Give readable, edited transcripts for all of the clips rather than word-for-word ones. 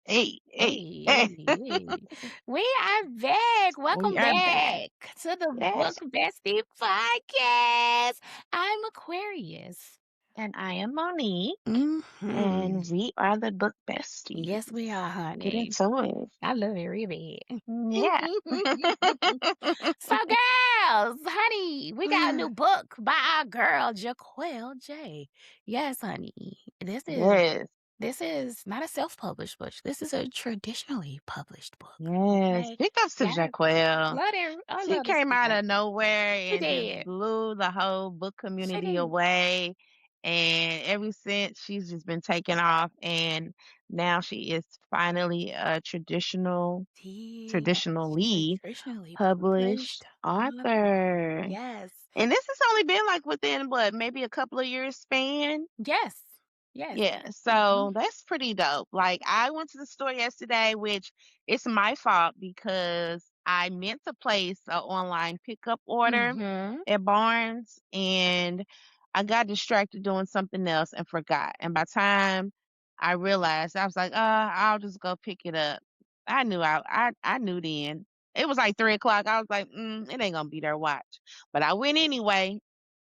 Hey, hey, Hey, hey. hey, hey. We are back. We Welcome are back. back to the Yes. Book Bestie Podcast. I'm Aquarius. And I am Monique, Hmm. and we are the book besties. Yes, we are, Get honey. into it. I love it really bad. Yeah. So, girls, honey, we got a new book by our girl, Jahquel J. Yes, honey. Yes. This is not a self-published book. This is a traditionally published book. Yes. Okay? Big ups to Yes. Jaquel. Love it. I She love this came for out her. of nowhere She and just did. blew the whole book She community did. away. And ever since, she's just been taking off. And now she is finally a Yeah, she's a traditionally traditionally published published author. author. Yes. And this has only been, like, within what, maybe a couple of years span? Yes. Yes. Yeah, Mhm. so that's pretty dope. Like, I went to the store yesterday, which it's my fault because I meant to place an online pickup order Mhm. at Barnes, and I got distracted doing something else and forgot. And by the time I realized, I was like, I'll just go pick it up." I knew then. It was like 3 o'clock. I was like, it ain't gonna be there. Watch. But I went anyway.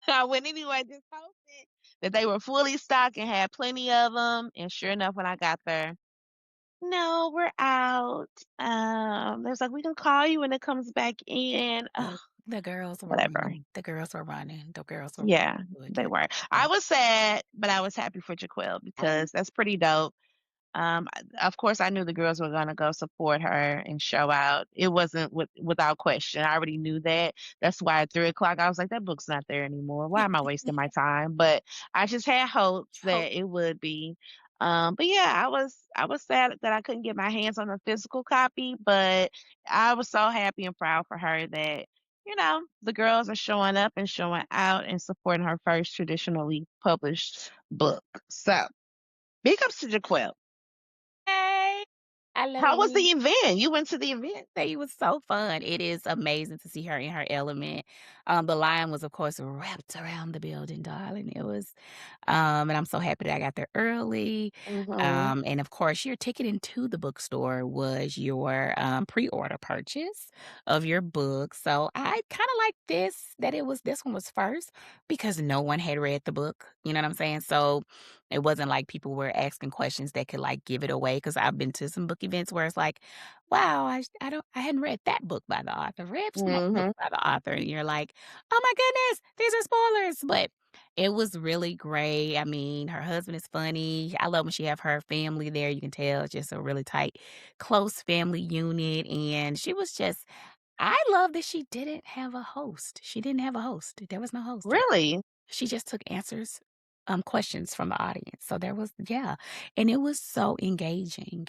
I went anyway, just hoping that they were fully stocked and had plenty of them. And sure enough, when I got there, "No, we're out." They was like, "We can call you when it comes back in." Ugh, The girls were whatever. running. The girls were running. The girls were Yeah, running to they it. were. I was sad, but I was happy for Jaquel because that's pretty dope. Of course, I knew the girls were gonna go support her and show out. It wasn't without question. I already knew that. That's why at 3 o'clock, I was like, "That book's not there anymore. Why am I wasting my time?" But I just had hopes Hope that it would be. But yeah, I was sad that I couldn't get my hands on a physical copy, but I was so happy and proud for her that the girls are showing up and showing out and supporting her first traditionally published book. So big ups to Jaquel. Yay! I How love was the it. event? You went to the event? It was so fun. It is amazing to see her in her element. The lion was, of course, wrapped around the building, darling. It was, and I'm so happy that I got there early. Mhm. And of course, your ticket into the bookstore was your pre-order purchase of your book. So I kind of like that this one was first because no one had read the book. You know what I'm saying? So it wasn't like people were asking questions that could like give it away. Because I've been to some book events where it's like, wow, I hadn't read that book by the author, read some more books Mhm. by the author, and you're like, "Oh my goodness, these are spoilers," but it was really great. I mean, her husband is funny. I love when she have her family there, you can tell it's just a really tight, close family unit, and she was just I love that she didn't have a host. She didn't have a host. There was no host. Really? She just took questions from the audience. So there was yeah, and it was so engaging.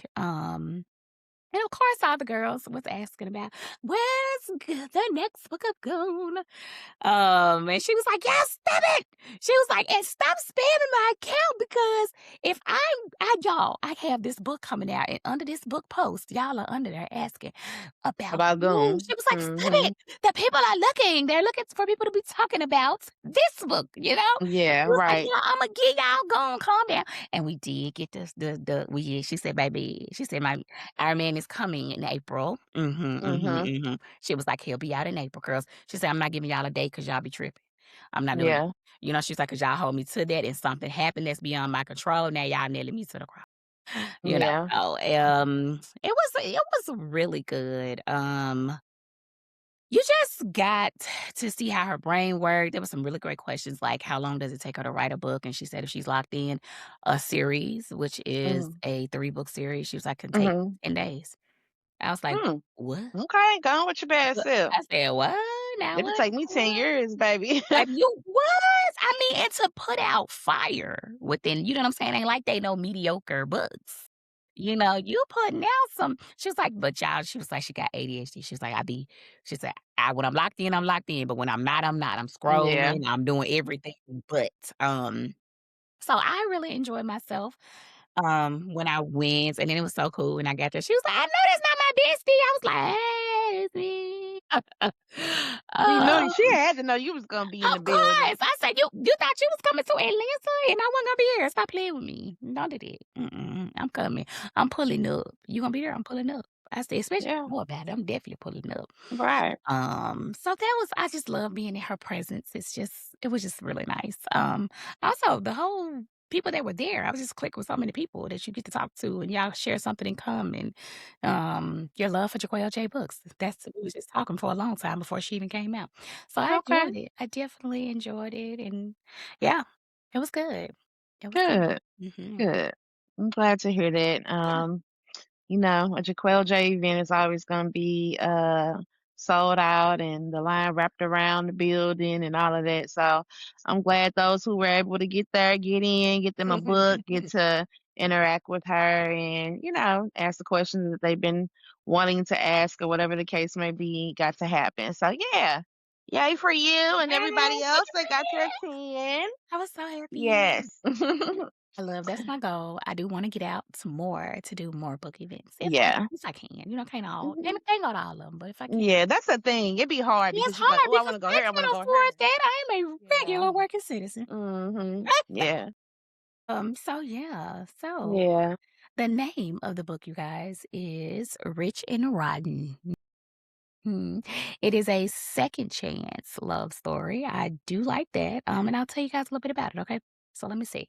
And of course, all the girls was asking about the next book of Goon. And she was like, "Yes, stop it!" She was like, "And stop spamming my account because if I have this book coming out, and under this book post, y'all are under there asking about About Goon." them? She was like, "Stop it! Mhm. The people are looking. They're looking for people to be talking about this book." Yeah, She was like, right. "Yeah, I'ma get y'all going. Calm down." And we did get this the we she said, "Baby," she said, "My our man is coming in April." Mhm, mhm, Mhm. mhm. She was like, "He'll be out in April, girls." She said, "I'm not giving y'all a date because 'cause y'all be tripping. I'm not doing it." Yeah. She's like, "'Cause y'all hold me to that and something happened that's beyond my control. Now y'all nailing me to the cross." Yeah. So, it was really good. You just got to see how her brain worked. There was some really great questions like how long does it take her to write a book? And she said if she's locked in a series, which is Mhm. a 3-book series, she was like, can take Mhm. 10 days. I was like, Hmm. what? Okay, go on with your bad self. I said, what? Now It'll what? take me 10 What? years, baby. Baby, you what? I mean, and to put out fire within, you know what I'm saying? Ain't like they no mediocre books. You putting out some she was like, "But y'all," she was like, she got ADHD. She was like, she said, when I'm locked in, I'm locked in, but when I'm not, I'm not. I'm Yeah. scrolling, I'm doing everything but." So I really enjoyed myself, when I went, and then it was so cool when I got there. She was like, "I know that's not my bestie." I was like, "Hey, it's me." She knew Oh, she had to know you was gonna be in the of course. building. I said, "You thought you was coming to Atlanta and I wasn't gonna be here. Stop playing with me. Don't do that. I'm coming. I'm pulling up. You gonna be there? I'm pulling up." I said, "Especially if Yeah, you know about it, I'm definitely pulling up." right. So that was I just love being in her presence. It was just really nice. Also the whole people that were there, I was just clicked with so many people that you get to talk to and y'all share something in common. Your love for Jaquel J books. We was just talking for a long time before she even came out. So I Okay, enjoyed it. I definitely enjoyed it and yeah, it was good. It was good. good, Mhm. good. I'm glad to hear that. Yeah. A Jaquel J event is always gonna be sold out and the line wrapped around the building and all of that. So I'm glad those who were able to get there, get in, get them a book, get to interact with her and, ask the questions that they've been wanting to ask or whatever the case may be, got to happen. So yeah. Yay for you and everybody Yay, thank else you that for got to that. attend. I was so happy. Yes. I love that's my goal. I do wanna get out some more to do more book events. Yeah. If I can, can't all Mhm. can't go to all of them, but if I can. Yeah, that's the thing. It'd be hard Yeah, it's because you're like, hard "Oh, I because wanna go I here, I wanna can't go here." afford that. I am a Yeah. regular working citizen. Mhm. Yeah. So yeah. So Yeah. the name of the book, you guys, is Rich and Rotten. Mhm. It is a second chance love story. I do like that. And I'll tell you guys a little bit about it, okay? So let me see.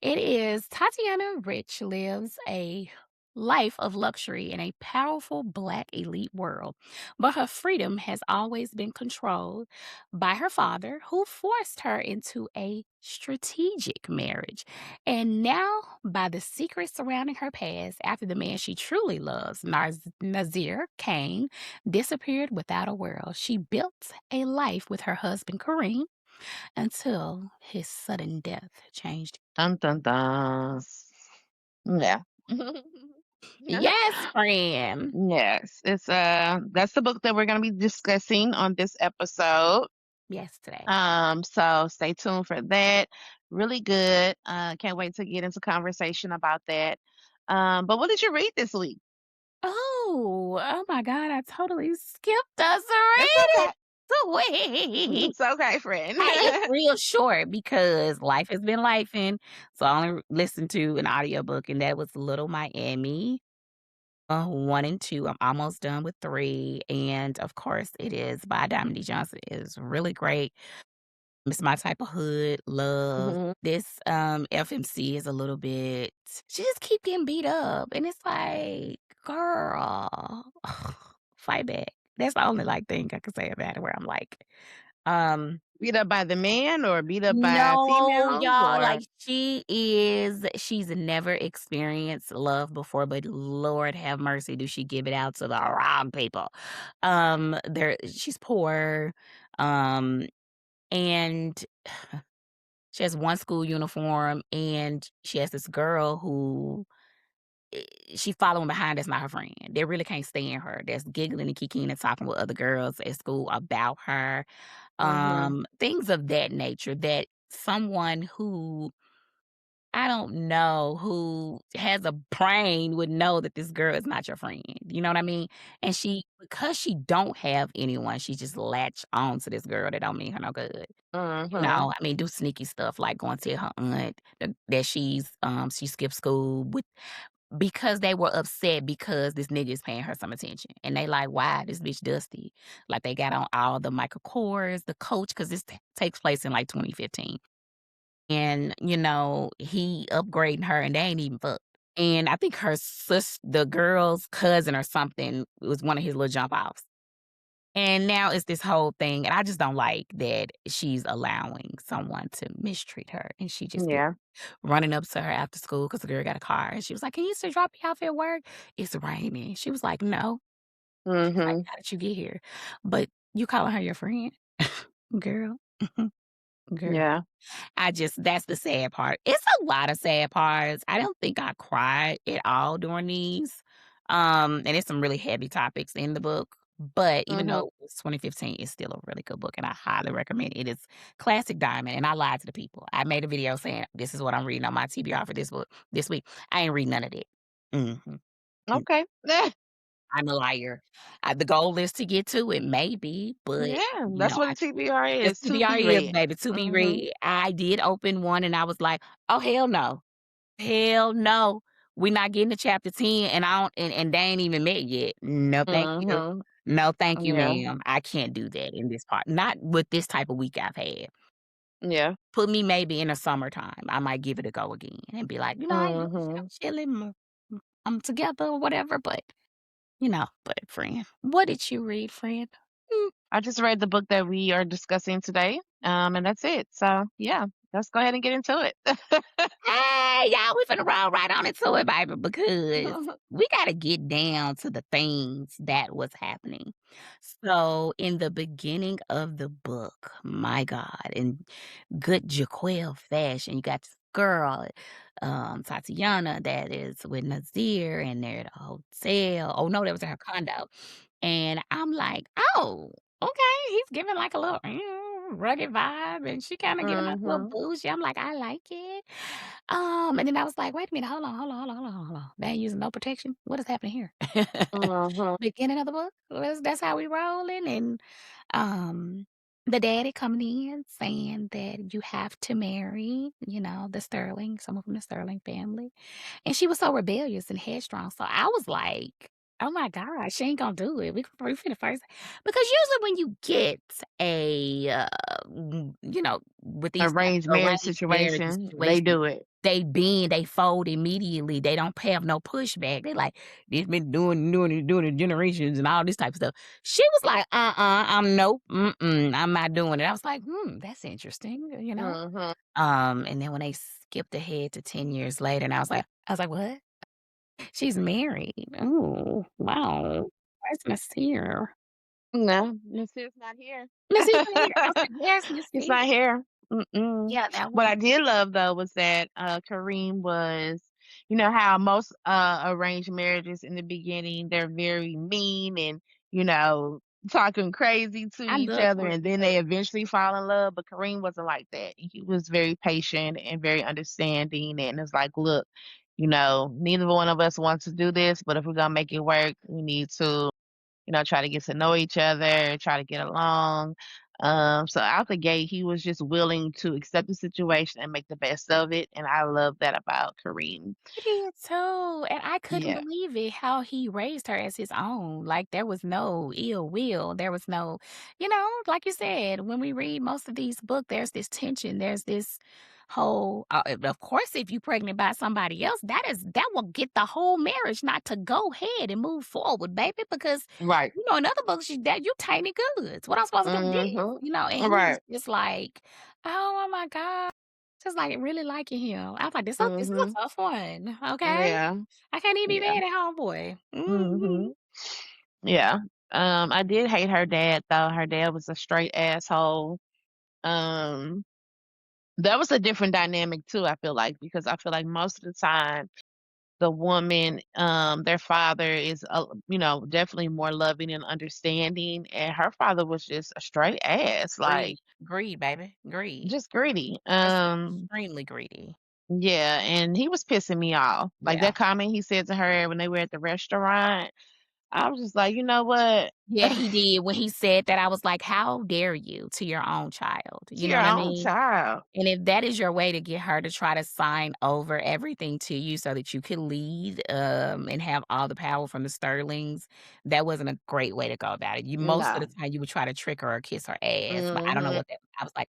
It is Tatiana Rich lives a life of luxury in a powerful black elite world, but her freedom has always been controlled by her father, who forced her into a strategic marriage, and now by the secrets surrounding her past after the man she truly loves, Nazir Kane, disappeared without a world. She built a life with her husband Kareem until his sudden death changed. Dun, dun, dun. Yeah. Yes, friend. Yes. That's the book that we're gonna be discussing on this episode. Yes, today. So stay tuned for that. Really good. Can't wait to get into conversation about that. But what did you read this week? Oh my God, I totally skipped us That's reading okay. week. It's okay, friend. It's real short because life has been lifing. So I only listened to an audiobook, and that was Little Miami 1 and 2. I'm almost done with 3. And of course, it is by Diamond D. Johnson. It is really great. It's my type of hood love. Mhm. This FMC is a little bit she just keep getting beat up. And it's like, girl, fight back. That's the only like thing I can say about it where I'm like, um Beat up by the man or beat up by no, females y'all, or like, she's never experienced love before, but Lord have mercy, do she give it out to the wrong people. She's poor, and she has 1 school uniform, and she has this girl who, eh, she following behind that's not her friend. They really can't stand her. That's giggling and kikiing and talking with other girls at school about her. Mhm. Things of that nature that someone who I don't know, who has a brain would know that this girl is not your friend, you know what I mean? And she because she don't have anyone, she just latch on to this girl that don't mean her no good. Mhm. I mean, do sneaky stuff like go and tell her aunt that she skipped school with because they were upset because this nigga is paying her some attention. And they like, "Why? This bitch dusty." Like, they got on all the Michael Kors, the Coach, because this takes place in, like, 2015. And, he upgrading her, and they ain't even fucked. And I think the girl's cousin or something was one of his little jump offs. And now it's this whole thing, and I just don't like that she's allowing someone to mistreat her, and she just be Yeah. running up to her after school because the girl got a car, and she was like, "Can you still drop me off at work? It's raining." She was like, "No." She was like, Mhm. "How did you get here?" But you calling her your friend? Girl. Girl. Yeah. That's the sad part. It's a lot of sad parts. I don't think I cried at all during these. And it's some really heavy topics in the book. But even Mhm. though it's 2015, it's still a really good book, and I highly recommend it. It is classic Diamond, and I lied to the people. I made a video saying this is what I'm reading on my TBR for this book this week. I ain't read none of that. Mhm. Mm. Okay. I'm a liar. The goal is to get to it, maybe, but, Yeah, you that's know, what a I TBR that's is, to be TBR is, read. baby, to be Mhm. read. I did open one and I was like, "Oh, hell no. Hell no. We not getting to chapter 10 and I don't and they ain't even met yet. No, thank you. Mhm. No, thank you, Yeah. ma'am. I can't do that in this part. Not with this type of week I've had. Yeah. Put me maybe in the summertime. I might give it a go again and be like, I ain't doing shit. I'm Mhm. chilling. I'm together or whatever. But friend, what did you read, friend? Mm. I just read the book that we are discussing today, and that's it. So, yeah, let's go ahead and get into it. Hey, y'all, we finna roll right on into it, baby, because we gotta get down to the things that was happening. So, in the beginning of the book, my God, in good Jahquel fashion, you got this girl, Tatiana, that is with Nazir, and they're at a hotel. Oh no, that was in her condo. And I'm like, oh, okay, he's giving like a little rugged vibe, and she kind of giving us a little Mhm. bougie. I'm like, I like it. And then I was like, wait a minute, hold on. They ain't using no protection. What is happening here? Mhm. Beginning of the book. That's how we rolling. And the daddy coming in saying that you have to marry, the Sterling, someone from the Sterling family. And she was so rebellious and headstrong. So I was like, oh my God, she ain't gonna do it. We finna first. Because usually when you get with these type Arranged of marriage arranged marriage situation, they situations, do it. they bend, they fold immediately. They don't have no pushback. They like, this been doing it generations and all this type of stuff. She was like, I'm nope, I'm not doing it. I was like, that's interesting. Mhm. And then when they skipped ahead to 10 years later, and I was like, what? She's married. Oh, wow. Where's Nasir? No, Nasir's not here. Nasir's not here. I was like, where's He's Nasir? not here. Mm-mm. Yeah, that What was I did love though was that Kareem was, you know how most arranged marriages in the beginning they're very mean and you know talking crazy to I each love other, Kareem and then too. they eventually fall in love. But Kareem wasn't like that. He was very patient and very understanding, and it's like, look, neither one of us wants to do this, but if we're gonna make it work, we need to try to get to know each other, try to get along. So out the gate, he was just willing to accept the situation and make the best of it. And I love that about Kareem. I did too, and I couldn't Yeah. believe it how he raised her as his own. Like, there was no ill will, there was no like you said, when we read most of these books, there's this tension, there's this whole of course, if you pregnant by somebody else, that will get the whole marriage not to go ahead and move forward, baby, because, Right. in other books, you tainted goods. What I'm supposed to do with this? Mm-hmm. And he was Right. just like, "Oh my god." Just, like, really liking him. I was like, "This is Mm-hmm. a tough one, okay? Yeah. I can't even be Yeah. mad at homeboy." Mm-hmm. Mhm. Yeah. I did hate her dad though. Her dad was a straight asshole. Um, that was a different dynamic too, I feel like, because I feel like most of the time the woman, their father is, definitely more loving and understanding, and her father was just a straight ass, like, Greed. Greed, baby. Greed. just greedy. Just extremely greedy. Yeah, and he was pissing me off. Like Yeah. that comment he said to her when they were at the restaurant, I was just like, you know what? Yeah, he did. When he said that, I was like, "How dare you to your own child?" To You know your what I own mean? child. And if that is your way to get her to try to sign over everything to you so that you can lead, and have all the power from the Sterlings, that wasn't a great way to go about it. You Most of the No. time, you would try to trick her or kiss her ass, but I don't know Mhm. what that I was like,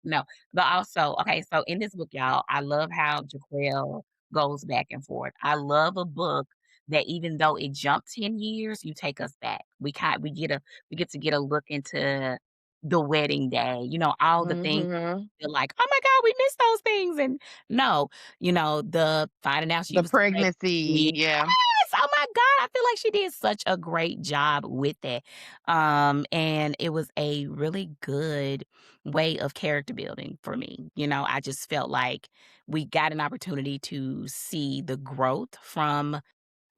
no." But also, okay, so in this book, y'all, I love how Jaquel goes back and forth. I love a book that even though it jumped 10 years, you take us back. We get to get a look into the wedding day, all the things Mhm. feel like, "Oh my god, we missed those things," and no, the finding out she The was pregnant. Yes! pregnancy, yeah. Oh my god, I feel like she did such a great job with that, and it was a really good way of character building for me. I just felt like we got an opportunity to see the growth from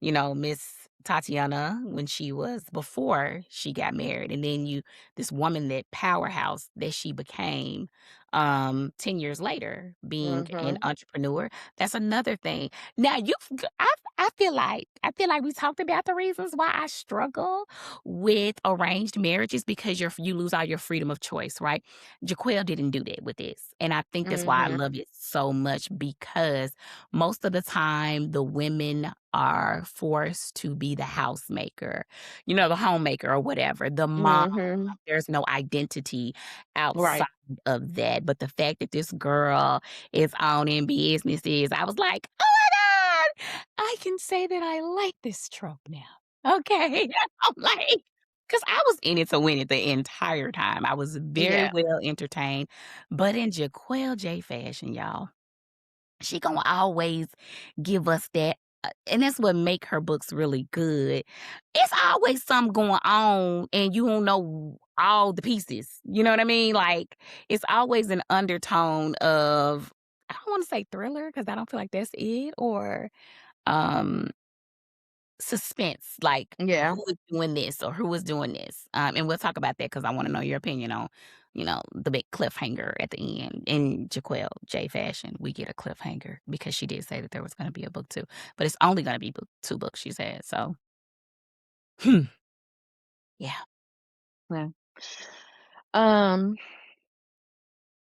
Miss Tatiana when she was before she got married, and then this woman, that powerhouse that she became, 10 years later, being an Mhm. entrepreneur. That's another thing. Now I feel like we talked about the reasons why I struggle with arranged marriages because you lose all your freedom of choice, right? Jaquel didn't do that with this. And I think that's why I Mhm. love it so much because most of the time the women are forced to be the housemaker, the homemaker or whatever. The mom, Mhm. there's no identity outside Right. of that. But the fact that this girl is owning businesses, I was like, "Oh my god, I can say that I like this trope now." Okay. I'm like, because I was in it to win it the entire time. I was very Yeah. well entertained. But in Jaquel J fashion, y'all, she gonna always give us that, and that's what make her books really good. It's always something going on, and you don't know all the pieces. You know what I mean? Like it's always an undertone of I don't want to say thriller because I don't feel like that's it, or um suspense, like Yeah. who is doing this or who is doing this. And we'll talk about that because I want to know your opinion on, the big cliffhanger at the end. In Jaquel J fashion, we get a cliffhanger because she did say that there was going to be a book two, but it's only going to be two books, she said. So, hmm, yeah, Yeah. Um,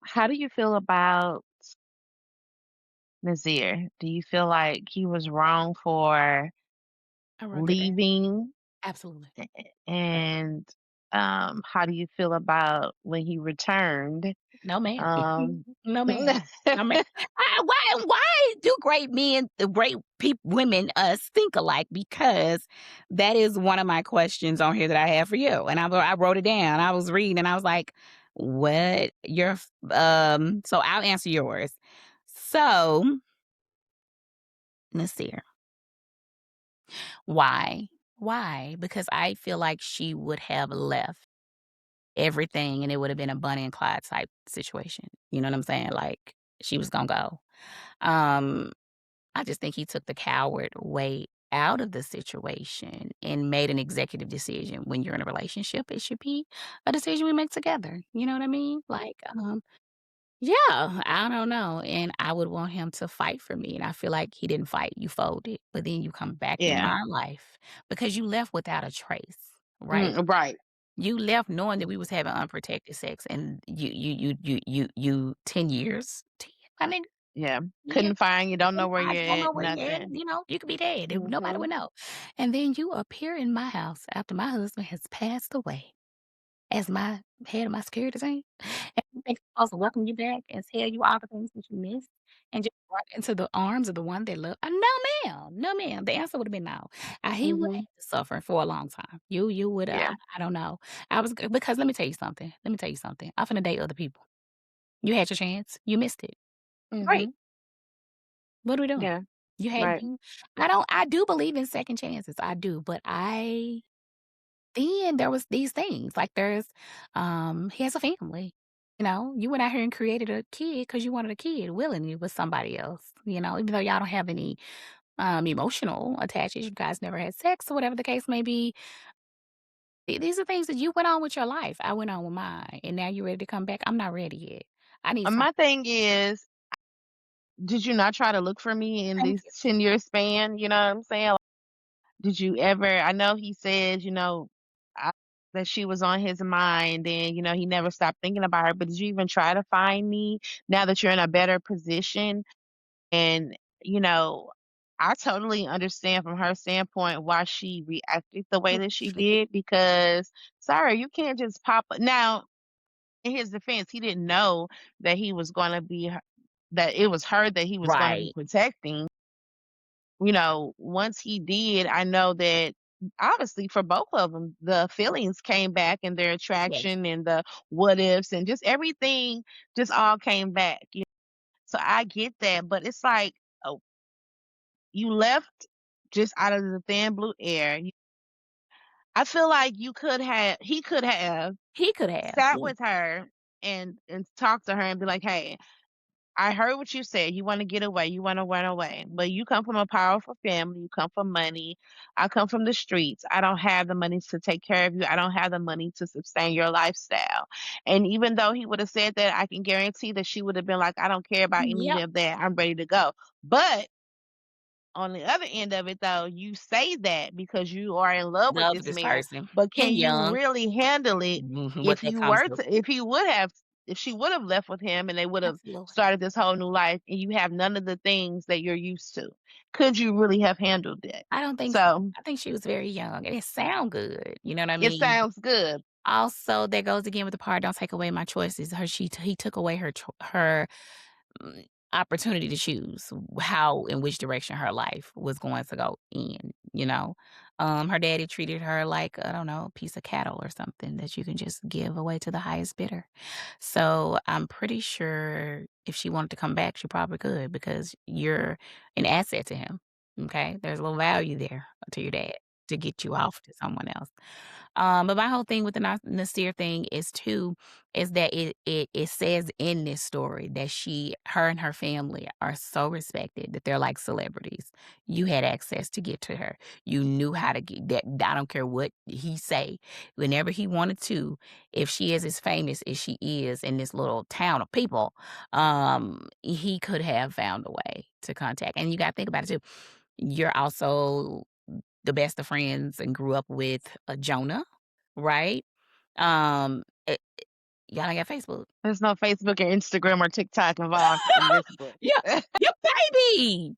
how do you feel about Nazir? Do you feel like he was wrong for I wrote that down. leaving? Absolutely. And how do you feel about when he returned? No, ma'am. Um, No, ma'am. No, ma'am. Why do great women, think alike? Because that is one of my questions on here that I have for you, and I wrote it down. I was reading, and I was like, "What?" So I'll answer yours. So, Nasir, why? Why? Because I feel like she would have left everything, and it would have been a Bonnie and Clyde type situation. You know what I'm saying? Like she was gonna go. Um, I just think he took the coward way out of the situation and made an executive decision. When you're in a relationship, it should be a decision we make together. You know what I mean? Like, yeah, I don't know. And I would want him to fight for me. And I feel like he didn't fight. You folded, but then you come back in yeah. my life because you left without a trace, right? Right. You left knowing that we was having unprotected sex, and you 10 years, 10, I mean, Yeah. yeah, Couldn't find you. Don't know where I you're don't at. know where you at, Nothing. you could be dead, nobody Mhm. would know, and then you appear in my house after my husband has passed away as my head of my security team, and you think I'm supposed to welcome you back and tell you all the things that you missed and just right into the arms of the one that love no, ma'am, no, ma'am, the answer would have been no. He would have Mhm. to suffer for a long time. You would, Yeah. I don't know. Because let me tell you something, I'm finna date other people. You had your chance, you missed it. Great, Mhm. what are we doing? Yeah. You had Right. you I do believe in second chances, I do, but then there was these things, like he has a family, you went out here and created a kid because you wanted a kid willingly with somebody else, even though y'all don't have any, emotional attachments, you guys never had sex or whatever the case may be. These are things that you went on with your life, I went on with mine, and now you're ready to come back, I'm not ready yet. I need some My thing is, did you not try to look for me in thank this you. 10-year span? You know what I'm saying? Did you ever I know he said, I that she was on his mind and, he never stopped thinking about her, but did you even try to find me now that you're in a better position? And, you know, I totally understand from her standpoint why she reacted the way that she did because, sorry, you can't just pop up. Now, in his defense, he didn't know that he was gonna be her that it was her that he was gonna be Right, protecting. Once he did, I know that obviously for both of them, the feelings came back and their yes. attraction and the what ifs and just everything just all came back. So I get that, but it's like, oh, you left just out of the thin blue air. I feel like he could have He could have, sat yeah. with her and talked to her and be like, "Hey, I heard what you said. You wanna get away, you wanna run away, but you come from a powerful family, you come from money. I come from the streets. I don't have the money to take care of you. I don't have the money to sustain your lifestyle. And even though he would have said that, I can guarantee that she would have been like, "I don't care about any Yep. of that. I'm ready to go." But on the other end of it though, you say that because you are in love with Love this this man, person but can and you young. really handle it What if that you comes were with. to if he would have if she would have left with him and they would have Absolutely. started this whole new life and you have none of the things that you're used to? Could you really have handled it? I don't think so. So, I think she was very young, and it sound good, you know what I it mean? sounds good. Also, there goes again with the part, "Don't take away my choices." He took away her mm, opportunity to choose how in which direction her life was going to go in, you know? Her daddy treated her like, I don't know, a piece of cattle or something that you can just give away to the highest bidder. So, I'm pretty sure if she wanted to come back, she probably could because you're an asset to him, okay? There's a little value there to your dad to get you off to someone else. But my whole thing with the Nasir thing is that it says in this story that her and her family are so respected that they're like celebrities. You had access to get to her. You knew how to get that. I don't care what he say. Whenever he wanted to, if she is as famous as she is in this little town of people, he could have found a way to contact. And you got to think about it too. You're also the best of friends and grew up with Jonah, right? Eh, y'all ain't got Facebook. There's no Facebook or Instagram or TikTok involved in this book. Yeah, yeah, baby,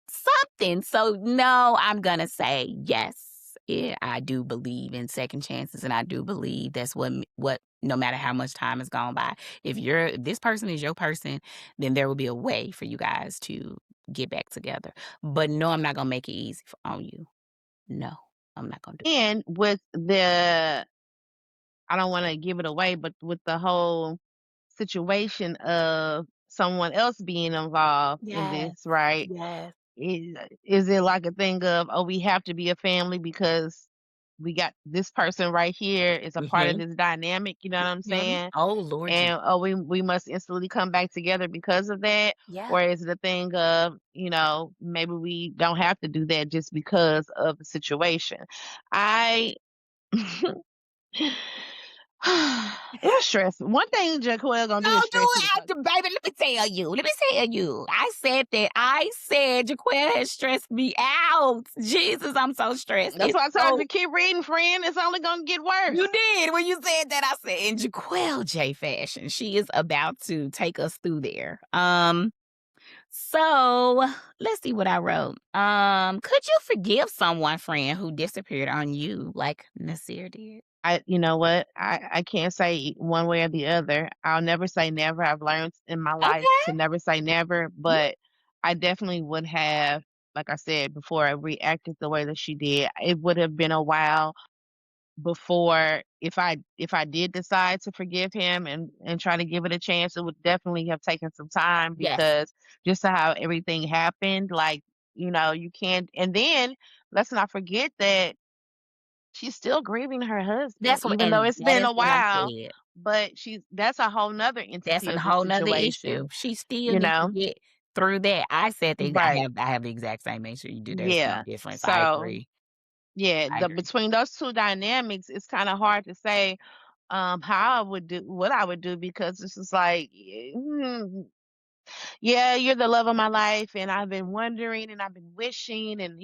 something. So, no, I'm gonna say yes. Yeah, I do believe in second chances, and I do believe that's what no matter how much time has gone by, if this person is your person, then there will be a way for you guys to get back together. But no, I'm not gonna make it easy on you. No, I'm not gonna do. And with the I don't wanna give it away, but with the whole situation of someone else being involved in Yes, this, right? yes. Is it like a thing of, "Oh, we have to be a family because we got this person right here is a part of Mhm, this dynamic," you know what I'm mhm. saying? Oh, Lord And, Jesus. "Oh, we must instantly come back together because of that," Yeah. or is it a thing of, maybe we don't have to do that just because of the situation? I it was stressful. One thing Jaquel gonna do is Don't do stress it you the fuck after, baby. Let me tell you. I said Jaquel has stressed me out. Jesus, I'm so stressed. That's It's why I told so you to keep reading, friend. It's only gonna get you worse. did when you said that. I said in Jaquel J fashion, she is about to take us through there. So let's see what I wrote. Could you forgive someone, friend, who disappeared on you like Nasir did? You know what? I can't say one way or the other. I'll never say never. I've learned in my life Okay. to never say never, Yeah. but I definitely would have, like I said before, I reacted the way that she did. It would have been a while before if I did decide to forgive him and try to give it a chance, it would definitely have taken some time Yes. because just to how everything happened, like, you can't and then let's not forget that she's still grieving her husband, even though it's That been is a what I while, said. but that's a whole nother That's entity a of the whole 'nother situation, issue. She still you needs to know? get through that. I said that Right. I have the exact same issue you do. There's no Yeah. difference. I So, agree. yeah, I the agree. between those 2 dynamics, it's kinda hard to say, how I would do what I would do because it's just like, yeah, you're the love of my life, and I've been wondering and I've been wishing, and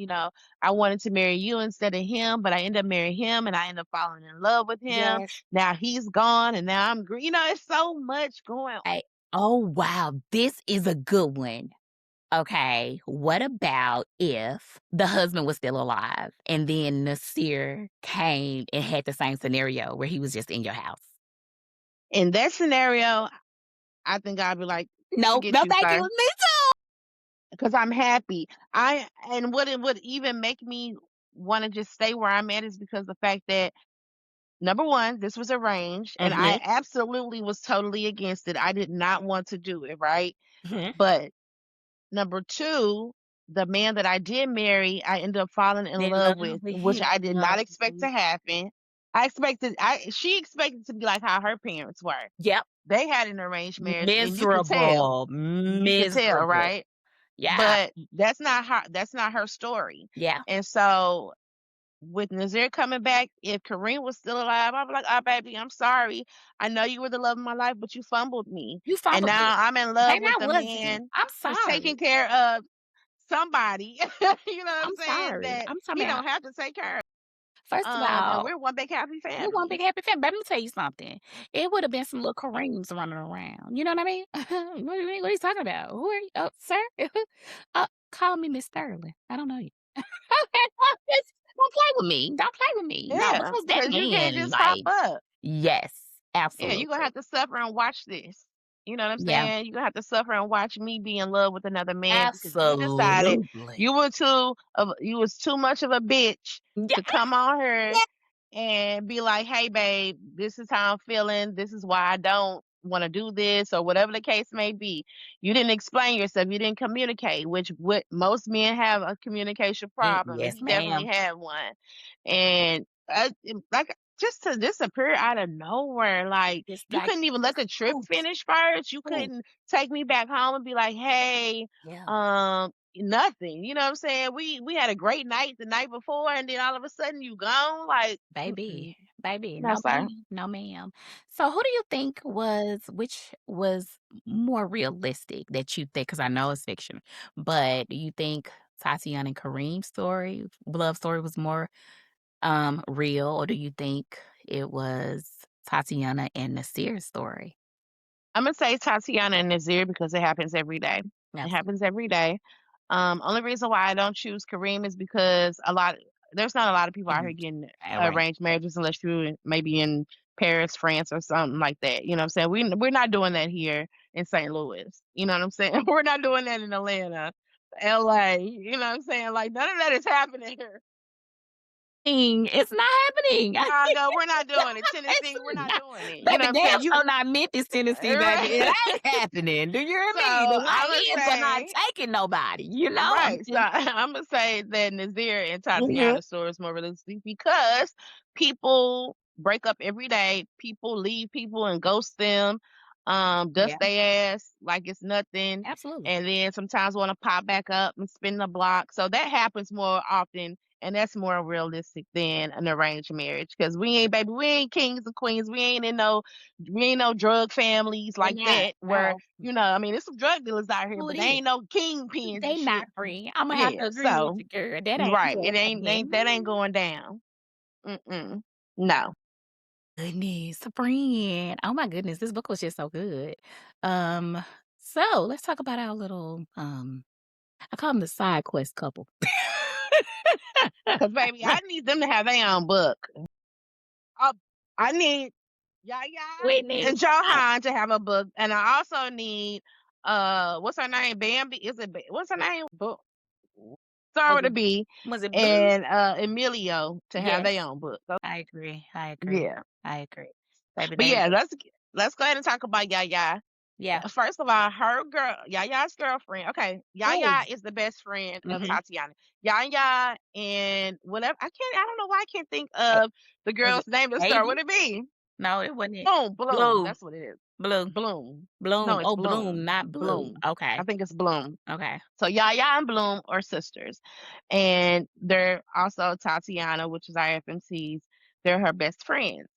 I wanted to marry you instead of him, but I end up marrying him, and I end up falling in love with him. Yes. Now he's gone, and now it's so much going. I Oh, wow. This is a good one. Okay. What about if the husband was still alive and then Nasir came and had the same scenario where he was just in your house? In that scenario, I think I'd be like, No, forget no, you, thank you. sir, Me too. because I'm happy. And what it would even make me want to just stay where I'm at is because the fact that number one, this was arranged, and I Mhm. absolutely was totally against it. I did not want to do it, right? Mhm. But number two, the man that I did marry, I ended up falling in In love love with, with which him. I did not expect to happen. She expected to be like how her parents were. Yep. they had an arranged marriage, and you could tell. Miserable, You could tell, miserable. right? Yeah, But that's not her story. yeah. And so with Nazir coming back, if Kareem was still alive, I'd be like, "Oh, baby, I'm sorry. I know you were the love of my life, but you fumbled me. You And fumbled it. now I'm in love Baby, with I a wasn't. man I'm who's sorry. taking care of somebody." You know what I'm I'm saying? sorry. That I'm talking he about don't have to take care of. first of And all, we're one big happy we one family. big happy family. Baby, let me tell you something. It would have been some little Kareems running around. You know what I mean? What are you talking about? Who are you? Oh, sir? Call me Miss Sterling. I don't know you. Don't play with me. Don't play with me. No, Yeah, because that because you can't man, just pop like, up. yes, Yeah, you're gonna absolutely. have to suffer and watch this. You know what I'm Yeah, saying? You're gonna have to suffer and watch me be in love with another man because you decided absolutely. you was too much of a bitch Yeah, to come on her yeah, and be like, "Hey, babe, this is how I'm feeling. This is why I don't want to do this," or whatever the case may be. You didn't explain yourself. You didn't communicate, which what most men have a communication problem, and yes, he definitely ma'am. had one. And like just to disappear out of nowhere, like Just you like couldn't even let just the trip poof, finish first. You poof. couldn't take me back home and be like, "Hey, Yeah. nothing." You know what I'm saying? We had a great night the night before, and then all of a sudden you gone. Like, mm-mm, Baby, baby, no no sir. ma'am, no ma'am. So who do you think which was more realistic that you think? Because I know it's fiction, but do you think Tatiana and Kareem's love story was more, real, or do you think it was Tatiana and Nasir's story? I'm gonna say Tatiana and Nazir because it happens every day. It Absolutely. happens every day. Only reason why I don't choose Kareem is because there's not a lot of people out here Mhm. getting Right. arranged marriages unless maybe in Paris, France, or something like that. You know what I'm saying? We're not doing that here in St. Louis. You know what I'm saying? We're not doing that in Atlanta, LA. You know what I'm saying? Like none of that is happening here. It's not happening. Chicago, we're not doing it. It's Tennessee, we're not not doing it. You know baby, what I'm damn saying? sure not Memphis, Tennessee, baby. It Right. ain't happening. Do you hear So me? The I'm gonna YNs are not say taking nobody, you know? right. So Imma say that Nazir and Mhm. Tatiana's story is more realistic because people break up every day. People leave people and ghost them, Yeah, dust their ass like it's nothing, absolutely. and then sometimes wanna pop back up and spin the block. So that happens more often, and that's more realistic than an arranged marriage. Because we ain't kings and queens. We ain't no drug families They like not, that where, no. I mean, there's some drug dealers out here, Who it but they is? ain't no kingpins and They shit. not free. Imma have Yeah, to agree with so you, girl. That ain't right, it happening. ain't that ain't going down. Mm-mm. No. Goodness, friend. Oh my goodness, this book was just so good. Um, so let's talk about our little, I call them the side quest couple. Cause baby, I need them to have their own book. Uh, I need Yaya Whitney. and Johan to have a book, and I also need what's her name? Bambi? What's her name? Start Was with it a B, was it Blue? and Emilio to have their Yes. own book. I agree, I agree, Yeah, I agree. Baby, but they yeah, let's go ahead and talk about Yaya. yeah. First of all, Yaya's girlfriend. Okay, Oh, Yaya is the best friend of mhm. Tatiana. Yaya and whatever. I don't know why I can't think Eh, of the was it girl's name to start Hazel? with a B. No, it wasn't it. Bloom. Blue, That's what it is. Blue, Bloom. No, Bloom. it's Oh, Bloom, Bloom. not Blue. Bloom. I Okay, think it's Bloom. okay. So Yaya and Bloom are sisters, and they're also Tatiana, which is IFMC's. They're her best friends.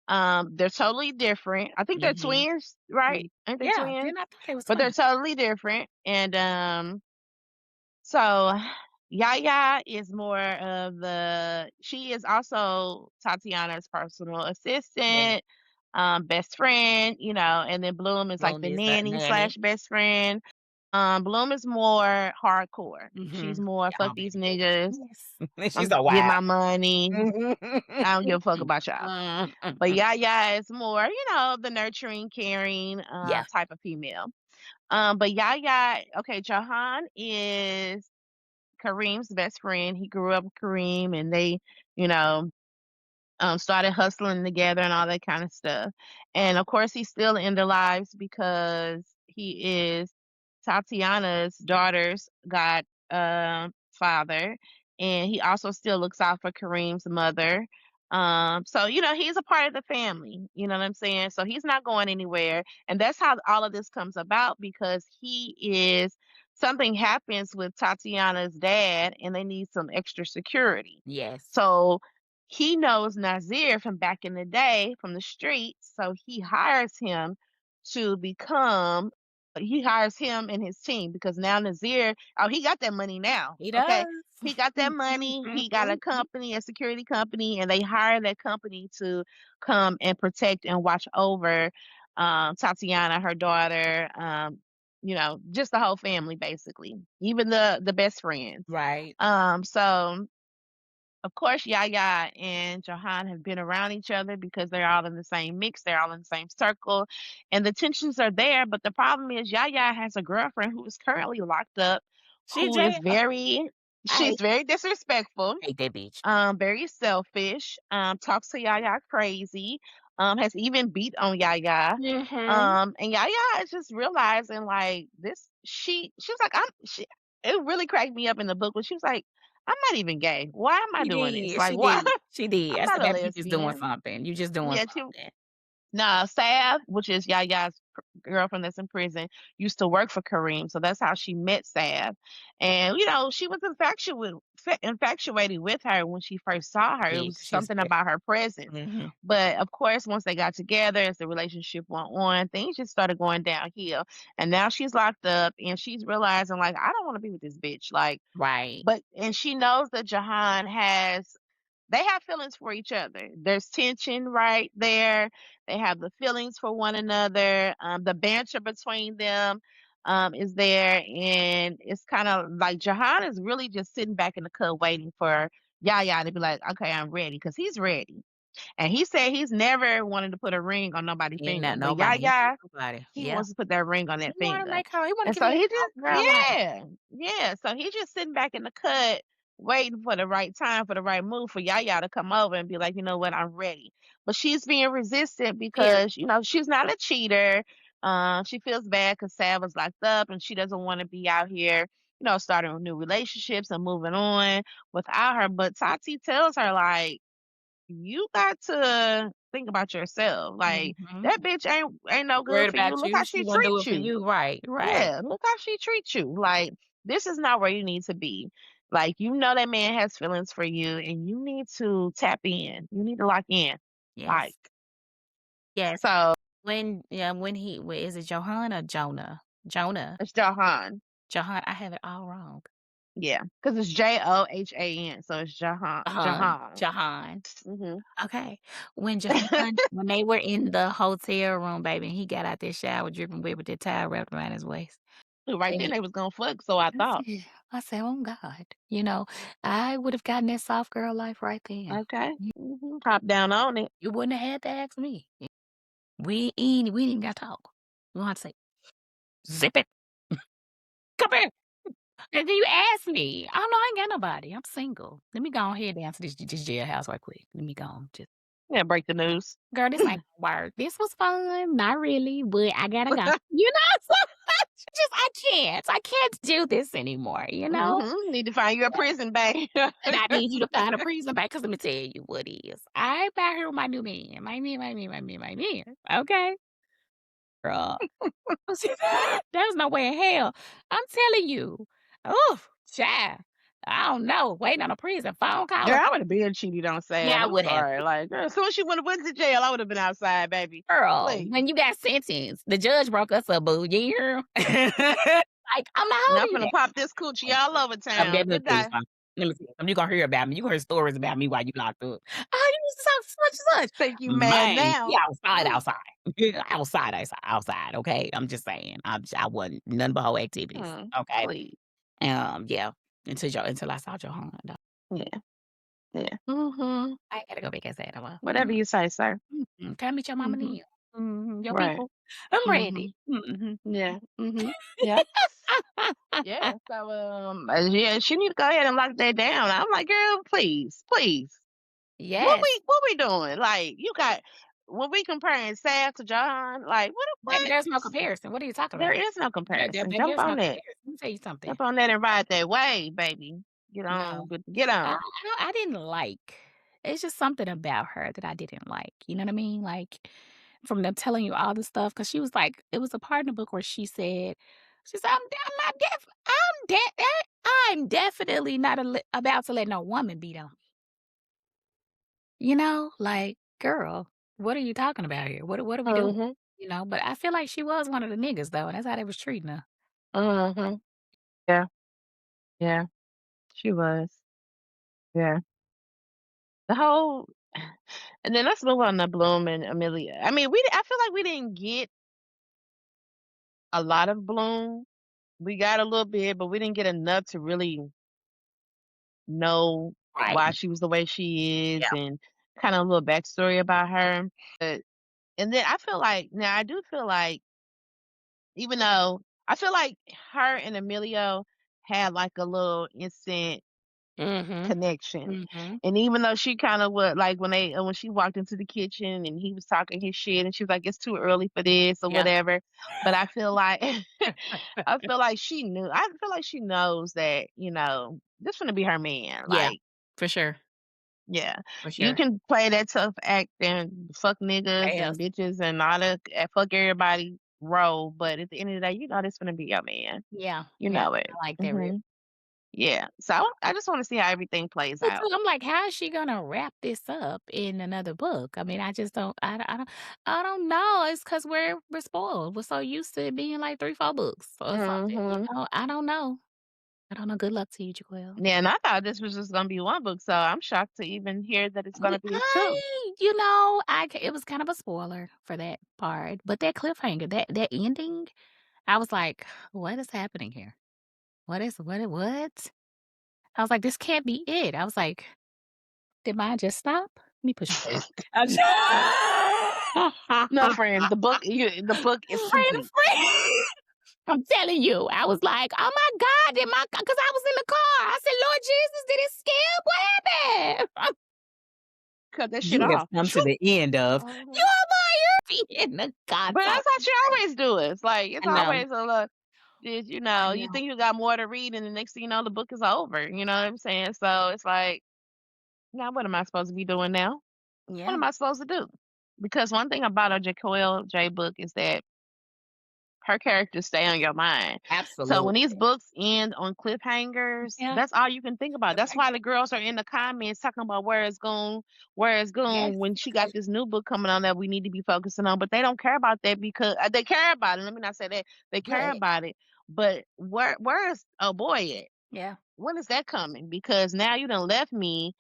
They're totally different. I think they're Mhm. twins, right? Mm. Ain't they Yeah, twins? didn't I thought they was But they're twins. totally different. And so Yaya is more of she is also Tatiana's personal Yeah, assistant, best friend, and then Bloom is like Bloom the is the nanny nanny. slash best friend. Bloom is more hardcore. She's Mhm. more fuck Oh, these baby, niggas. yes. She's I'm a get wild. my money. I don't give a fuck about y'all. But Yaya is more, the nurturing, caring Yeah. type of female. But Yaya, okay, Jahan is Kareem's best friend. He grew up with Kareem, and they, you know, started hustling together and all that kind of stuff. And of course, he's still in their lives because he is Tatiana's daughter's father, and he also still looks out for Kareem's mother. So, he's a part of the family, you know what I'm saying? So he's not going anywhere. And that's how all of this comes about because something happens with Tatiana's dad and they need some extra security. Yes. So he knows Nazir from back in the day from the streets. So to become, he hires him and his team because now Nazir, oh, he got that money now. He Okay, does. he got that money. He got a company, a security company, and they hire that company to come and protect and watch over Tatiana, her daughter, just the whole family basically, even the best friends. Right. So of course, Yaya and Johan have been around each other because they're all in the same mix, they're all in the same circle, and the tensions are there. But the problem is, Yaya has a girlfriend who is currently locked up, She who is jail. she's very disrespectful, I hate that bitch. very selfish, talks to Yaya crazy, has even beat on Yaya. Mhm. And Yaya is just realizing like this, she was like, it really cracked me up in the book when she was like, I'm not even gay. Why am I She doing this? did, Like, she why? did, she did. I'm I not said, a "Baby, you just doing lesbian. something. You just doing Yeah, something." nah, Sav, which is Yaya's girlfriend that's in prison, used to work for Kareem, so that's how she met Sav. And she was infatuated with her when she first saw her. It Yeah, was 'cause she was something pretty. about her presence. Mhm. But of course, once they got together, as the relationship went on, things just started going downhill. And now she's locked up, and she's realizing like, I don't want to be with this bitch. Like, Right. and she knows that Jahan has they have feelings for each other. There's tension right there. They have the feelings for one another. The banter between them is there, and it's kind of like Jahan is really just sitting back in the cut waiting for Yaya to be like, "Okay, I'm ready," because he's ready. And he said he's never wanted to put a ring on nobody's He ain't finger, not but nobody. He ain't Yaya, nobody. he Yeah. wants to put that ring on He that wanna finger. make her he wanna And give so me a he soft just girl life. yeah, so he's just sitting back in the cut, waiting for the right time, for the right move for Yaya to come over and be like, "You know what? I'm ready." But she's being resistant Very. because, she's not a cheater. She feels bad because Sav was locked up and she doesn't want to be out here, starting new relationships and moving on without her. But Tati tells her, like, you got to think about yourself. Like, Mhm. that bitch ain't no good Worried for you. about Look you, how she she wouldn't do treats it for you. you. Right, right. Yeah, look how she treats you. Like, this is not where you need to be. Like, that man has feelings for you and you need to tap in. You need to lock in. Like, Yes. Yes. so When he is it Johan or Jonah? Jonah. it's Jahan. Jahan, I have it all wrong. Yeah, because it's Johan. So it's Jahan. Jahan. Jahan. Jahan. Hmm. Okay. When they were in the hotel room, baby, and he got out that shower dripping wet with that towel wrapped around his waist. Right then And they was gonna fuck, so I I thought. said I said, "Oh God." I would have gotten that soft girl life right then. Okay. You Hop down on it. you wouldn't have had to ask me. We ain't even got to talk. We gonna have to say, "Zip it. Come here." And then you ask me. "Oh, no, I ain't got nobody. I'm single. Let me go ahead down to this jailhouse right quick. Let me go on. Just Yeah, break the news. girl, this ain't gonna work. This was fun. Not really, but I gotta go." You know? So just I can't do this anymore, you know? Mhm, need to find you a prison babe. And I need you to find a reason back, cause let me tell you what is. I out here with my new man. My man. Okay? Girl. There's no way in hell. I'm telling you. Oh, child. I don't know. Waiting on a prison phone call. Girl, I would have been cheated on Yeah, Sav. I I'm would have. sorry. Like, girl, as soon as she went to jail, I would have been outside, baby. Girl, Please. when you got sentenced, the judge broke us up, boo. You hear? Like, I'm not Now I'm holding you finna down. pop this coochie all over Let town. me Good tell you day. something. Let me see. You gonna hear about me. You gonna hear stories about me while you locked up. "Oh, you used to talk such and such." Think you mad Man, she now? outside. Okay? Okay? I'm just saying. I wasn't nothing but whole activities. Okay? Please. Yeah. Until I saw Johan, though. Yeah, yeah. Mhm. I gotta go back inside a while. Whatever you say, sir. Can I meet your mama Mhm. then? Your Right. people. I'm ready. Mhm. Yeah. Mhm. Yeah. Yeah. So yeah, she need to go ahead and lock that down. I'm like, girl, please, please. Yes. What we doing? Like, you got when we comparing Sav to John, like, Baby, what? there's no comparison. What are you talking There about? is no comparison. Baby, Jump there's on no that. comparison. Let me tell you something. Jump on that and ride that wave, baby. Get No. on, get I on. I didn't like. it's just something about her that I didn't like, you know what I mean? Like, from them telling you all the stuff, because she was like it was a part in the book where she said, I'm not I'm definitely not about to let no woman beat on me." You know? Like, "Girl, what are you talking about here? What are we doing?" Mhm. You know? But I feel like she was one of the niggas, though, and that's how they was treating her. Mhm. Yeah. Yeah. She was. Yeah. The whole and then let's move on to Bloom and Amelia. I mean, I feel like we didn't get a lot of Bloom. We got a little bit, but we didn't get enough to really know Right. why she was the way she is Yeah. and kind of a little backstory about her. But and then I feel like now I do feel like even though I feel like her and Emilio had like a little instant Mhm. connection. Mhm. And even though she kind of would like when she walked into the kitchen and he was talking his shit and she was like, it's too early for this or Yeah. whatever. But I feel like I feel like she knew. I feel like she knows that, this gonna be her man. Yeah. Like, For sure. yeah. For You sure. can play that tough act and fuck niggas and Yes. bitches and all that fuck everybody role, but at the end of the day, you know this gonna be your man. Yeah. You Yeah. know it. I like that real. Mhm. Yeah. So I just want to see how everything plays Me too. out. I'm like, how is she gonna wrap this up in another book? I mean, I just don't. I don't know. It's because we're spoiled. We're so used to it being like 3, 4 books or something. You Mhm. know. I don't know. I don't know. Good luck to you, Jaquel. Yeah, and I thought this was just gonna be one book, so I'm shocked to even hear that it's gonna be two. It was kind of a spoiler for that part, but that cliffhanger, that ending, I was like, what is happening here? What? I was like, this can't be it. I was like, did mine just stop? Let me push play. I just No, friend, the book is complete. Free. I'm telling you, I was like, "Oh my god, did my?" Because I was in the car. I said, "Lord Jesus, did it skip? What happened?" Cut that shit You have off. come to Shoo. the end of you Mhm. are my in the But console. that's how she always do it. It's like it's I know, always a look. I You know. think you got more to read, and the next thing you know, the book is over. You know what I'm saying? So it's like, now what am I supposed to be doing now? What Yeah, am I supposed to do? Because one thing about a Jaquel J book is that her characters stay on your mind. So when these absolutely. books end on cliffhangers, Yeah, that's all you can think about. That's okay. why the girls are in the comments talking about where it's Yes, going when she got this new book coming on that we need to be focusing on. But they don't care about that because they care about it. Let me not say that they care but about it. But where is oh boy at? yeah, When is that coming? Because now you done left me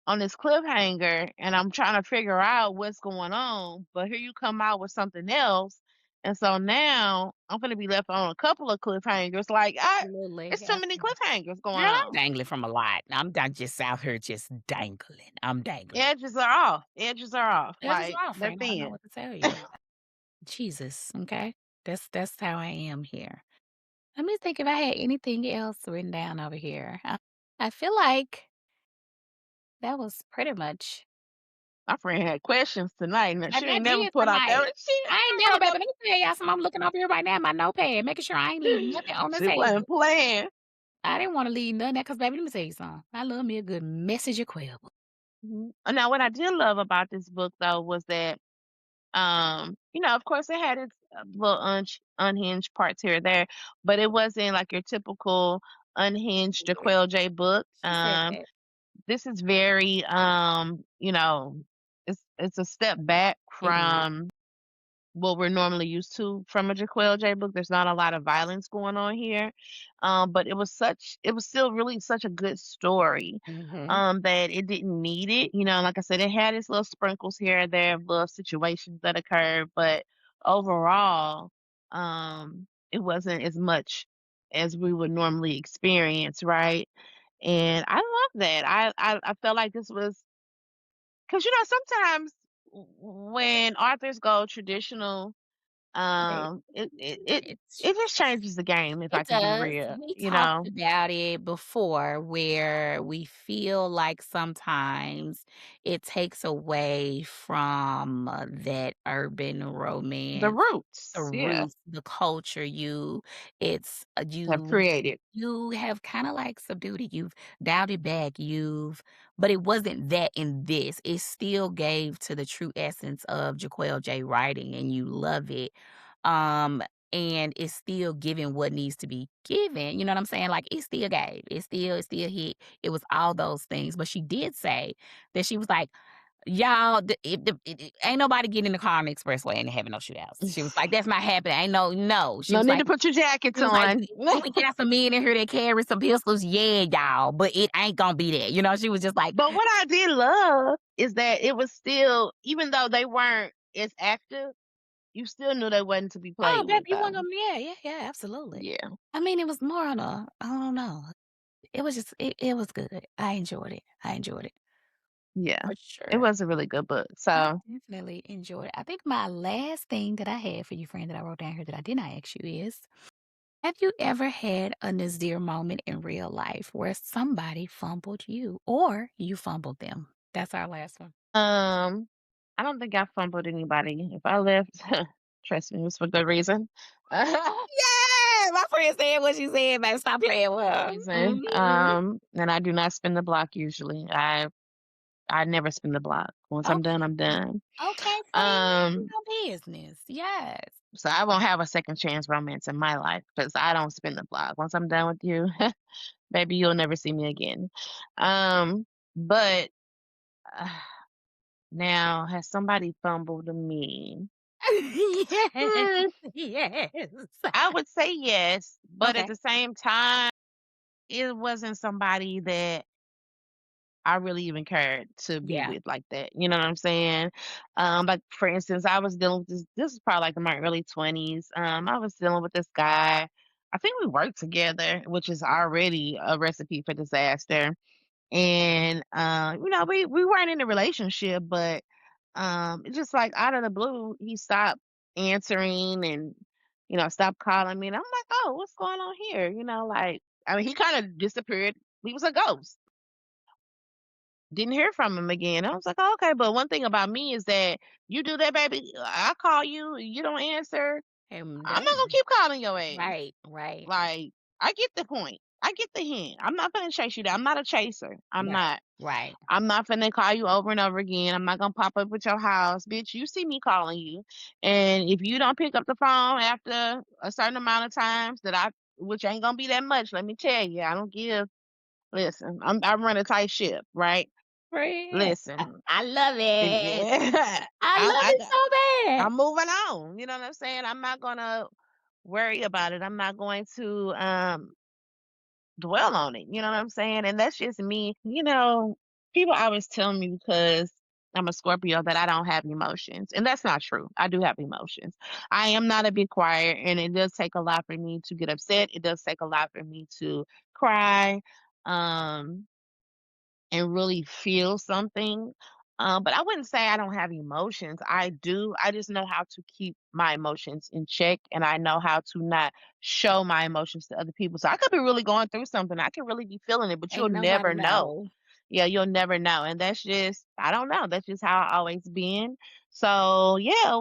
on this cliffhanger and I'm trying to figure out what's going on, but here you come out with something else. And so now I'm gonna be left on a couple of cliffhangers. Like absolutely, it's too many absolutely. cliffhangers going Girl, I'm on. dangling from a lot. I'm not just out here just dangling. I'm dangling. Edges are off. Edges are off. That's just Like wrong, they're friend. I don't know thin. what to tell you. Jesus, okay? That's how I am here. Let me think if I had anything else written down over here. I feel like that was pretty much. My friend had questions tonight, and she Baby, I ain't never did put out tonight. that. She I ain't ain't never never, wrote baby. no. Let me tell y'all something. I'm looking over here right now at my notepad, making sure I ain't leaving nothing on the She wasn't table. playing. I didn't want to leave none of that because, baby, let me tell you something. I love me a good message of quail. Mhm. Now, what I did love about this book though was that of course it had its little unhinged parts here or there, but it wasn't like your typical unhinged Yeah, Jaquel J book. she said that. This is very it's a step back It is. from what we're normally used to from a Jaquel J book. There's not a lot of violence going on here. But it was still really such a good story. Hmm. That it didn't need it. Like I said, it had its little sprinkles here and there of little situations that occurred, but overall, it wasn't as much as we would normally experience, right? And I love that. I felt like this was because sometimes when authors go traditional They it it's it just changes the game if I It can be does. real, We you talked know? about it before where we feel like sometimes it takes away from that urban The romance, the roots, yeah, roots, the culture. It's have created. you have kind of like subdued it. You've dialed it back. But it wasn't that in this. It still gave to the true essence of Jaquel J writing, and you love it. Um, and it's still giving what needs to be given, you know what I'm saying? Like, it still gave, it still hit, it was all those things, but she did say that she was like, "Y'all, it ain't nobody getting in the car on the expressway and having no shootouts." She was like, "That's not happening, ain't no." No need to put your jackets She was like, on. we got some men in here that carry some pistols, yeah, y'all, but it ain't gonna be that," she was just like, But what I did love is that it was still, even though they weren't as active, you still knew they wasn't to be "Oh, played with baby, you want though. them?" Yeah, yeah, yeah, absolutely. Yeah. I mean, it was more on a I don't know. It was just it was good. I enjoyed it. I enjoyed it Yeah. for It sure. was a really good book. I So, definitely enjoyed it. I think my last thing that I had for you, friend, that I wrote down here that I did not ask you is, have you ever had a Nazir moment in real life where somebody fumbled you or you fumbled them? That's our last one. um, I don't think I fumbled anybody. If I left, trust me, it was for good reason. Yeah, my friend said what she said, baby. Stop playing with her. Reason. And I do not spin the block usually. I never spin the block. Once I'm done, Okay. I'm done. Okay, friend. Um, No business. Yes. so I won't have a second chance romance in my life because I don't spin the block. Once I'm done with you, baby, you'll never see me again. But uh, now has somebody fumbled me? Yes. Hmm, Yes. I would say yes, but at Okay. the same time, it wasn't somebody that I really even cared to be Yeah. with like that. You know what I'm saying? Like for instance, I was dealing with this is probably like in my early 20s. I was dealing with this guy. I think we worked together, which is already a recipe for disaster. And we weren't in a relationship, but it's just like out of the blue, he stopped answering and stopped calling me. And I'm like, oh, what's going on here? Like I mean, he kind of disappeared. He was a ghost. Didn't hear from him again. I was like, "Oh, okay." But one thing about me is that you do that, baby. I call you, you don't answer. I'm I'm not gonna done. keep calling your ass. Right, right, Like, I get the point. I get the hint. I'm not gonna chase you down. I'm not a chaser. I'm right, not. right. I'm not finna call you over and over again. I'm not gonna pop up at your house, bitch. You see me calling you, and if you don't pick up the phone after a certain amount of times which ain't gonna be that much, let me tell you, I don't give. Listen, I run a tight ship, right? Friend, Listen, I love if it. yeah, I I'm love I it got so bad. I'm moving on. You know what I'm saying? I'm not gonna worry about it. I'm not going to dwell on it. You know what I'm saying? And that's just me. People always tell me because I'm a Scorpio that I don't have emotions. And that's not true. I do have emotions. I am not a big crier, and it does take a lot for me to get upset. It does take a lot for me to cry. Um and really feel something. But I wouldn't say I don't have emotions. I do. I just know how to keep my emotions in check, and I know how to not show my emotions to other people. So I could be really going through something. I could really be feeling it, but you'll Ain't nobody never know. know. Yeah, you'll never know. And that's just, I don't know. That's just how I always been. So yeah,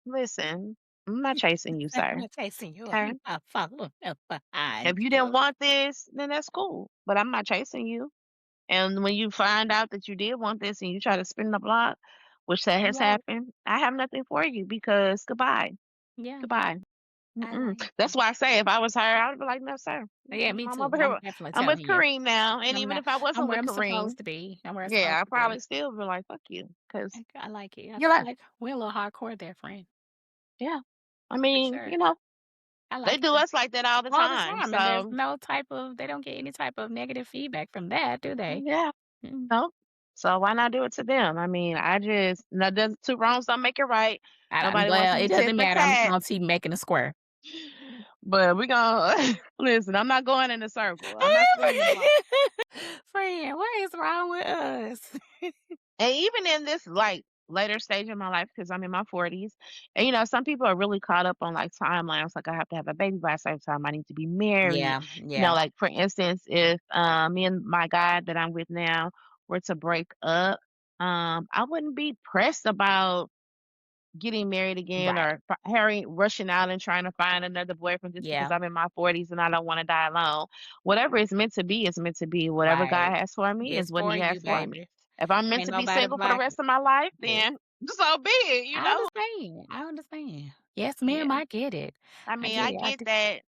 listen, I'm not chasing you, I'm sir. not chasing you. Okay. I'm not following up behind If you didn't you. want this, then that's cool. But I'm not chasing you. And when you find out that you did want this and you try to spin the block, which that has Right. happened, I have nothing for you because goodbye. Yeah, Goodbye. I Mm-mm. like it. That's why I say if I was her, I would be like, no, sir. Yeah, me I'm too. over here. I'm definitely I'm with telling you. Kareem now. And I'm even not if I I'm wasn't where with I'm Kareem, supposed to be. I'm where I'm yeah, supposed I to be. probably still be like, fuck you. Because I like it. I you're feel like, like we're a little hardcore there, friend. yeah. I For mean, sure. I they like do it. us like that all the All the time. time, and there's So, no type of they don't get any type of negative feedback from that, do they? yeah. Mm. No. So why not do it to them? I mean, two wrongs don't make it right. I'm Nobody wants well, to it be tit doesn't for matter. I'm tat. gonna keep making a square. But we gonna listen. I'm not going in a circle. I'm not spinning the block. Friend, what is wrong with us? And even in this, like later stage in my life because I'm in my 40s. And some people are really caught up on like timelines, like I have to have a baby by a certain time, I need to be married. Yeah, yeah, Like for instance, if me and my guy that I'm with now were to break up, I wouldn't be pressed about getting married again right. or Harry rushing out and trying to find another boyfriend just because Yeah, I'm in my 40s and I don't want to die alone. Whatever is meant to be is meant to be. Whatever right. God has for me is It's what for He has you, for me. baby. If I'm meant Ain't to be nobody single for the blocking. rest of my life, Yes. then so be it, you I know? understand. I understand. Yes, ma'am, Yeah. I get it. I I mean, get I it. get that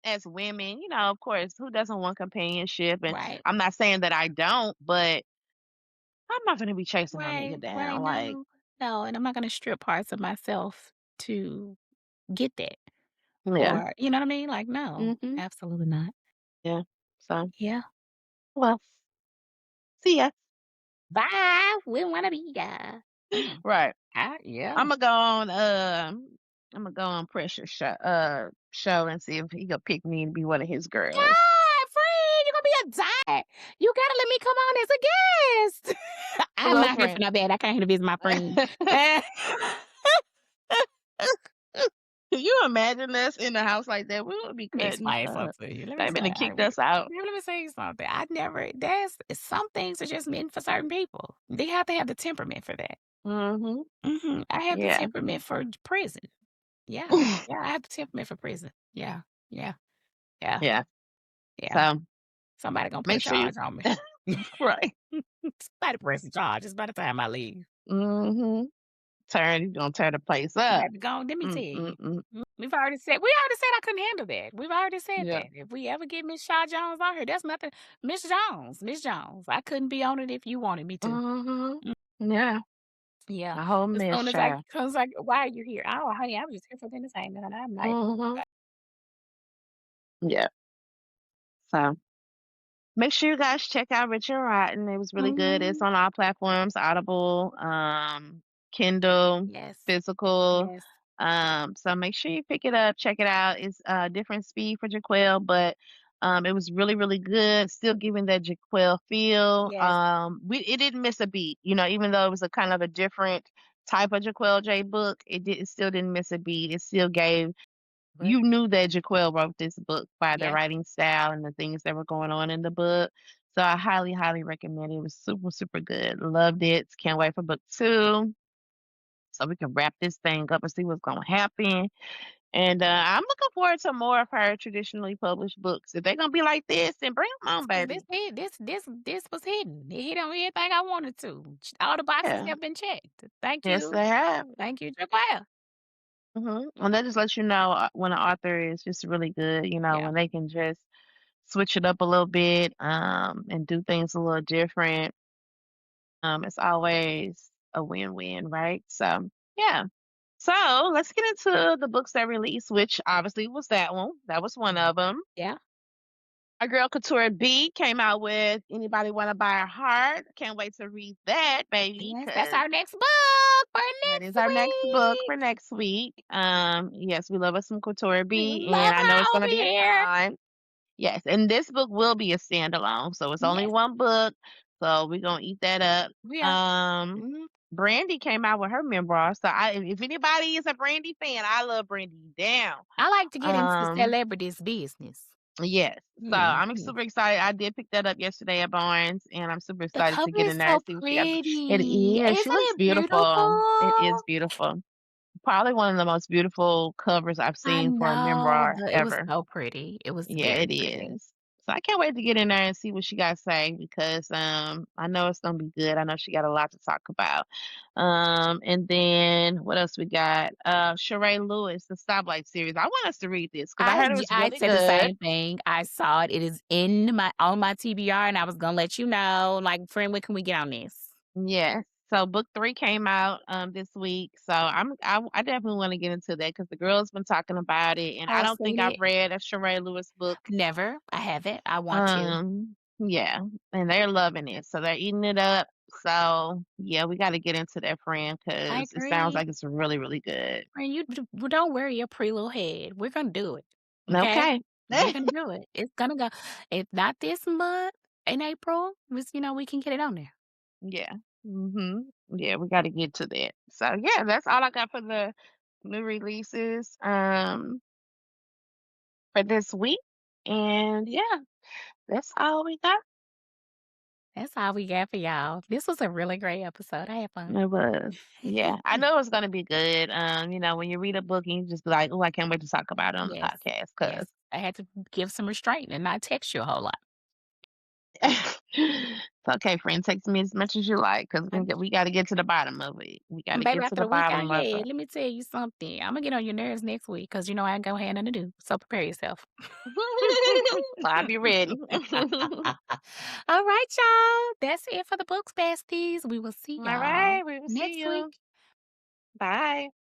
as women, of course, who doesn't want companionship? And Right. I'm not saying that I don't, but I'm not going to be chasing no nigga Right, right. down. Like, No, no, and I'm not gonna strip parts of myself to get that. yeah. Or you know what I mean? Like, no, Hmm. absolutely not. Yeah. So, Yeah. well, see ya. Bye. We wanna be ya. Mm. Right. Yeah. Imma go on, Imma go on Pressure show and see if he gonna pick me to be one of his girls. God, friend, you're gonna be a dime. You gotta let me come on as a guest. I'm not here for Girlfriend. no bad. I came here to visit my friend. Can you imagine us in the house like that? We would be Let me cutting explain up. something to you. Let me They say, been kicked us out. let me say something. I never. There's some things are just meant for certain people. They have to have the temperament for that. Mhm. I have the Yeah. temperament for prison. Yeah, yeah, I have the temperament for prison. Yeah, yeah, yeah, Yeah. yeah. So, Somebody gonna put a make sure you charge on me. right. Somebody pressing charges by the time I leave. Mhm. You gonna turn the place up. Baby, go on, let me tell Mm, you. mm, mm. We already said I couldn't handle that. We've already said Yeah. that. If we ever get Miss Shaw Jones on here, that's nothing. Miss Jones. I couldn't be on it if you wanted me to. Mhm. Mm, Yeah. yeah. A whole As mess, soon as I child. comes like, why are you here? Oh, honey, I was just here for the entertainment. And I'm like, Mhm. Yeah. So make sure you guys check out Richard Rotten. It was really good. It's mhm. on all platforms, Audible, Kindle, Yes, physical. yes, So make sure you pick it up, check it out. It's a different speed for Jaquel, but it was really, really good. Still giving that Jaquel feel. yes. It didn't miss a beat, even though it was a kind of a different type of Jaquel J book, it still didn't miss a beat. It still gave But you knew that Jaquel wrote this book by the yeah, writing style and the things that were going on in the book. So I highly, highly recommend it. It was super, super good. Loved it. Can't wait for book two. So we can wrap this thing up and see what's going to happen. And I'm looking forward to more of her traditionally published books. If they're going to be like this, then bring them on, because this baby. hit, this was hidden. It hit on everything I wanted to. All the boxes Yeah. have been checked. Thank Yes, you, they have. thank you, Joelle. And that just lets you know when an author is just really good, Yeah, when they can just switch it up a little bit and do things a little different. It's always a win-win, right? So, yeah. So, let's get into the books that released, which obviously was that one. That was one of them. yeah, Our girl Couture B came out with Anybody Want to Buy a Heart. Can't wait to read that, baby, yes. That's because our next book for that is next our next book week. for next week. Yes, we love us some Couture We B, and love I know it's her going over to be a here. time. Yes, and this book will be a standalone, so it's only Yes, one book, so we're gonna eat that up. we are. Um, Mhm. Brandy came out with her memoir, so if anybody is a Brandy fan, I love Brandy down. I like to get into Um, celebrities' business. yes, so Yeah, I'm yeah. super excited. I did pick that up yesterday at Barnes, and I'm super The excited to cover get is in there so and see what she got. It pretty. is. She Isn't looks it beautiful. It is beautiful? beautiful. Probably one of the most beautiful covers I've I seen for a know. memoir It was ever. so pretty. It was Yeah, very it pretty. is. So I can't wait to get in there and see what she got to say because I know it's gonna be good. I know she got a lot to talk about. And then what else we got? Sheree Lewis, the Stoplight series. I want us to read this because I heard it was I really said the good. same thing. I saw it. It is in my on my TBR, and I was gonna let you know. Like, friend, when can we get on this? Yes. So book three came out this week. So I definitely want to get into that because the girls been talking about it, and I I've don't think seen I've it. read a Sheree Lewis book. Never. I haven't. I want to. Yeah, and they're loving it, so they're eating it up. So, yeah, we gotta get into that, friend, I because it sounds agree. like it's really, really good. Friend, don't worry your pretty little head. We're gonna do it. Okay? Okay. We're gonna do it. It's gonna go. If not this month in April, we can get it on there. Yeah. Mhm. Yeah, we gotta get to that. So, yeah, that's all I got for the new releases, for this week, and yeah, that's all we got. That's all we got for y'all. This was a really great episode. I had fun. It was. Yeah, I know it's gonna be good. When you read a book and you just be like, "Oh, I can't wait to talk about it on the Yes. podcast," Yes. 'cause I had to give some restraint and not text you a whole lot. it's okay, friend, text me as much as you like, 'cause I'm we gotta get to the bottom of it. We gotta baby, get to after the the week I bottom of had, it. let me tell you something. Imma get on your nerves next week because you know I ain't gonna have nothing to do, so prepare yourself. I'll be ready. All right, y'all. That's it for the books besties. We will see y'all Alright, we will see next you. week. Bye.